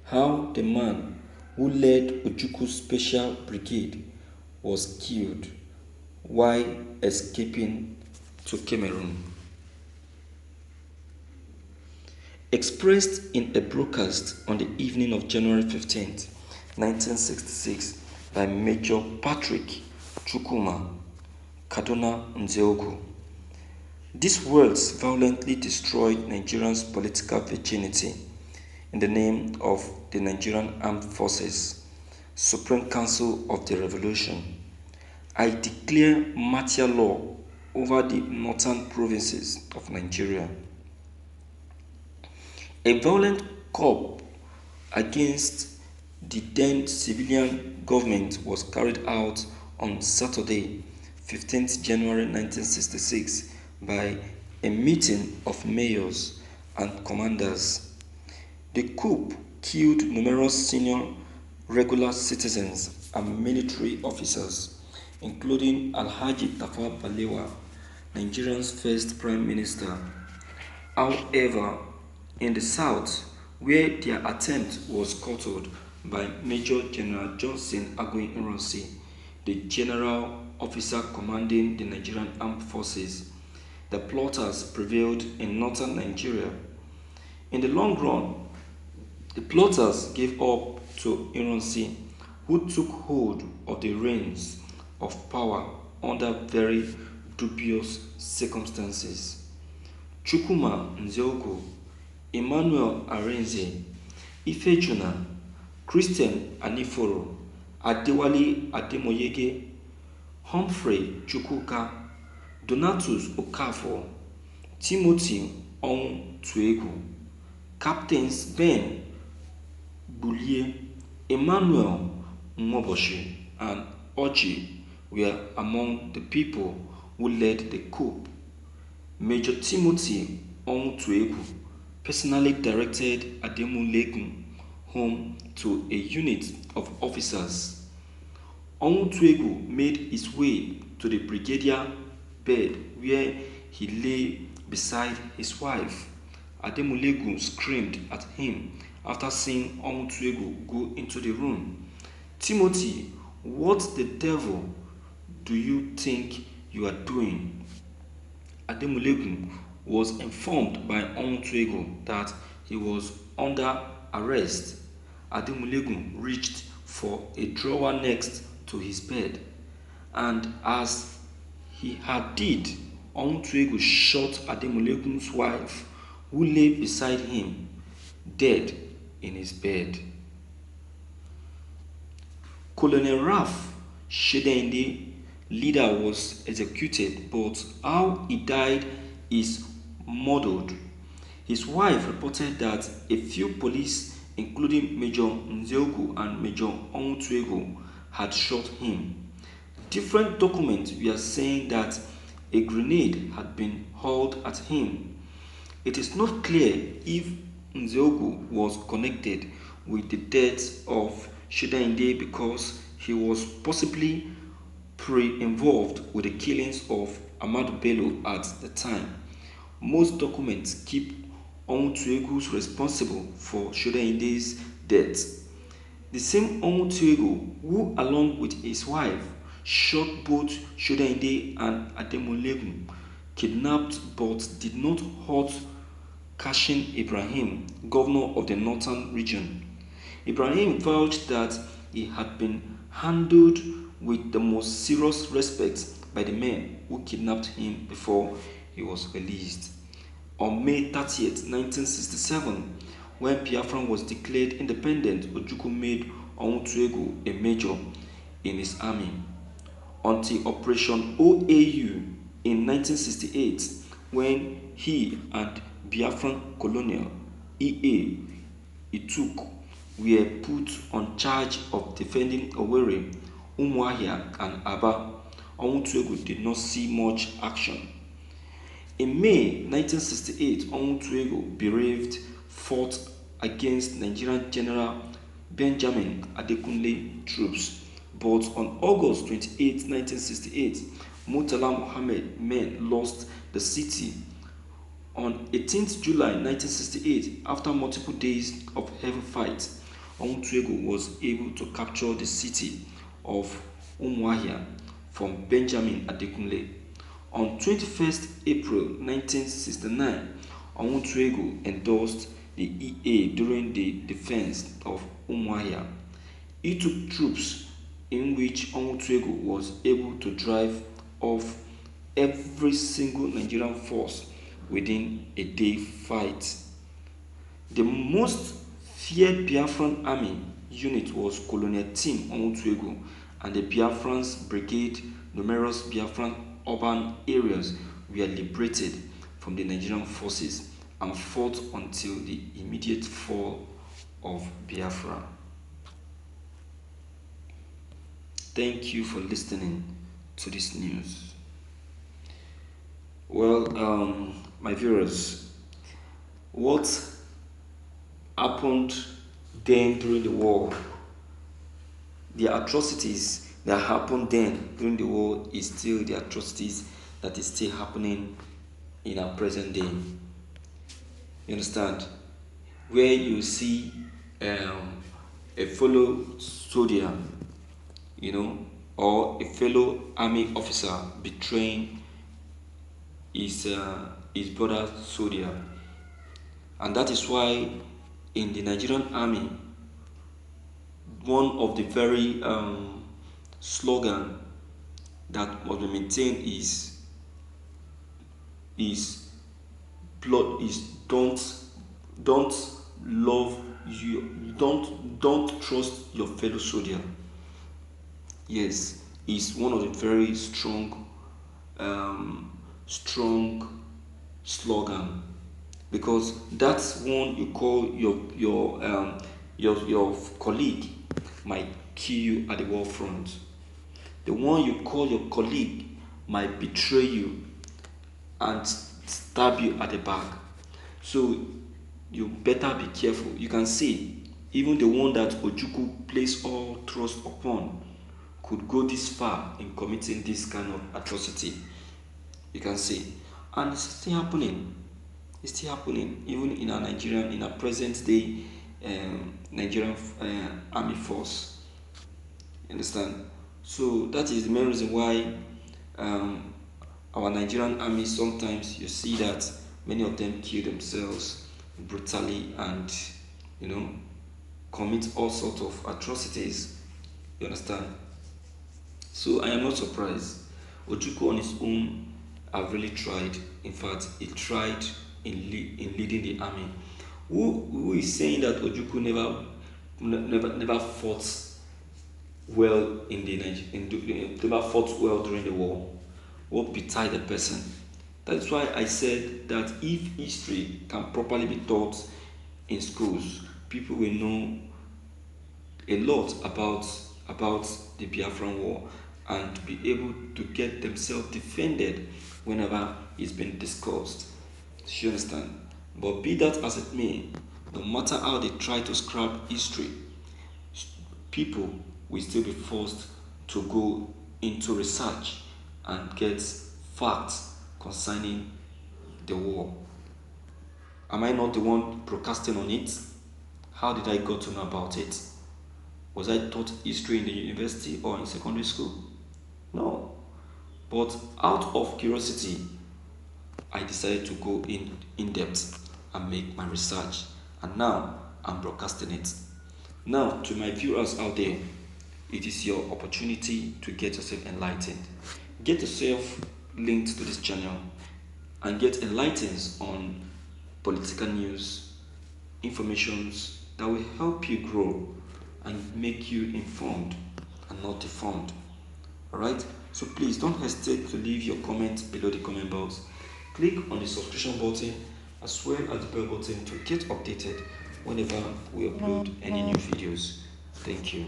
how the man who led Ojuku's special brigade was killed while escaping to Cameroon. Expressed in a broadcast on the evening of January 15, 1966 by Major Patrick Chukwuma Kaduna Nzeogu. These words violently destroyed Nigeria's political virginity in the name of the Nigerian Armed Forces, Supreme Council of the Revolution. I declare martial law over the northern provinces of Nigeria. A violent coup against the then civilian government was carried out on Saturday, 15th January 1966 by a meeting of mayors and commanders. The coup killed numerous senior regular citizens and military officers, including Alhaji Tafawa Balewa, Nigeria's first prime minister. However, in the south, where their attempt was scuttled by Major General Johnson Agoy Ironsi, the general officer commanding the Nigerian Armed Forces, the plotters prevailed in northern Nigeria. In the long run, the plotters gave up to Ironsi, who took hold of the reins of power under very dubious circumstances. Chukwuma Nzeogo, Emmanuel Arenze, Ifejuna, Christian Aniforo, Adewale Ademoyege, Humphrey Chukwuka, Donatus Okafor, Timothy Tuegu, Captains Ben Bulie, Emmanuel Mwoboshi, and Oji were among the people who led the coup. Major Timothy Tuegu personally directed Ademulegun home to a unit of officers. Tuegu made his way to the brigadier bed where he lay beside his wife. Ademulegun screamed at him after seeing Tuegu go into the room. Timothy, what the devil do you think you are doing? Ademulegun was informed by Tuegu that he was under arrest. Ademulegun reached for a drawer next to his bed, and as he had did, Tuegu shot Ademulegun's wife, who lay beside him, dead in his bed. Colonel Ralph Shedende, leader, was executed, but how he died is muddled. His wife reported that a few police, including Major Nzeogu and Major Tuegu, had shot him. Different documents were saying that a grenade had been hurled at him. It is not clear if Nzeogu was connected with the death of Shedende because he was possibly pre-involved with the killings of Ahmadu Bello at the time. Most documents keep Tuegu's responsible for Shodende's death. The same Tuegu who, along with his wife, shot both Shodende and Ademulegun, kidnapped but did not hurt Kashin Ibrahim, governor of the northern region. Ibrahim vouched that he had been handled with the most serious respect by the men who kidnapped him before he was released. On May 30th, 1967, when Biafra was declared independent, Ojukwu made Tuegu a major in his army. Until Operation OAU in 1968, when he and Biafran Colonel E.A. Ituk were put on charge of defending Owerri, Umuahia, and Aba, Tuegu did not see much action. In May 1968, Tuegu bereaved fought against Nigerian General Benjamin Adekunle troops, but on August 28, 1968, Murtala Mohammed men lost the city. On 18th July 1968, after multiple days of heavy fights, Onwutuego was able to capture the city of Umuahia from Benjamin Adekunle. On 21st April 1969, Onwutuego endorsed the EA during the defense of Umuahia. He took troops in which Onwutuego was able to drive off every single Nigerian force within a day fight. The most feared Biafran army unit was Colonel Tim Onwutuego and the Biafran's brigade. Numerous Biafran urban areas were liberated from the Nigerian forces and fought until the immediate fall of Biafra. Thank you for listening to this news. Well, my viewers, what happened then during the war, the atrocities that happened then during the war is still the atrocities that is still happening in our present day. You understand? Where you see a fellow soldier, or a fellow army officer betraying his brother soldier, and that is why in the Nigerian army, one of the very slogan that must be maintained is blood is don't love you don't trust your fellow soldier. Yes, is one of the very strong slogan, because that's one you call your colleague might kill you at the war front. The one you call your colleague might betray you and stab you at the back. So you better be careful. You can see even the one that Ojukwu placed all trust upon could go this far in committing this kind of atrocity. You can see, and it's still happening. It's still happening even in our present day Nigerian army force. You understand? So that is the main reason why our Nigerian army, sometimes you see that many of them kill themselves brutally and commit all sorts of atrocities. You understand? So I am not surprised. Ojukwu on his own have really tried. In fact, he tried in leading the army. Who is saying that Ojukwu never fought well never fought well during the war? What betide the person? That's why I said that if history can properly be taught in schools, people will know a lot about the Biafran War and be able to get themselves defended whenever it's been discussed. You understand? But be that as it may, no matter how they try to scrap history, people will still be forced to go into research and get facts concerning the war. Am I not the one broadcasting on it? How did I got to know about it? Was I taught history in the university or in secondary school? No. But out of curiosity, I decided to go in depth and make my research, and now I'm broadcasting it. Now, to my viewers out there, it is your opportunity to get yourself enlightened. Get yourself linked to this channel and get enlightened on political news, informations that will help you grow and make you informed and not deformed. Alright? So please don't hesitate to leave your comments below the comment box. Click on the subscription button as well as the bell button to get updated whenever we upload any new videos. Thank you.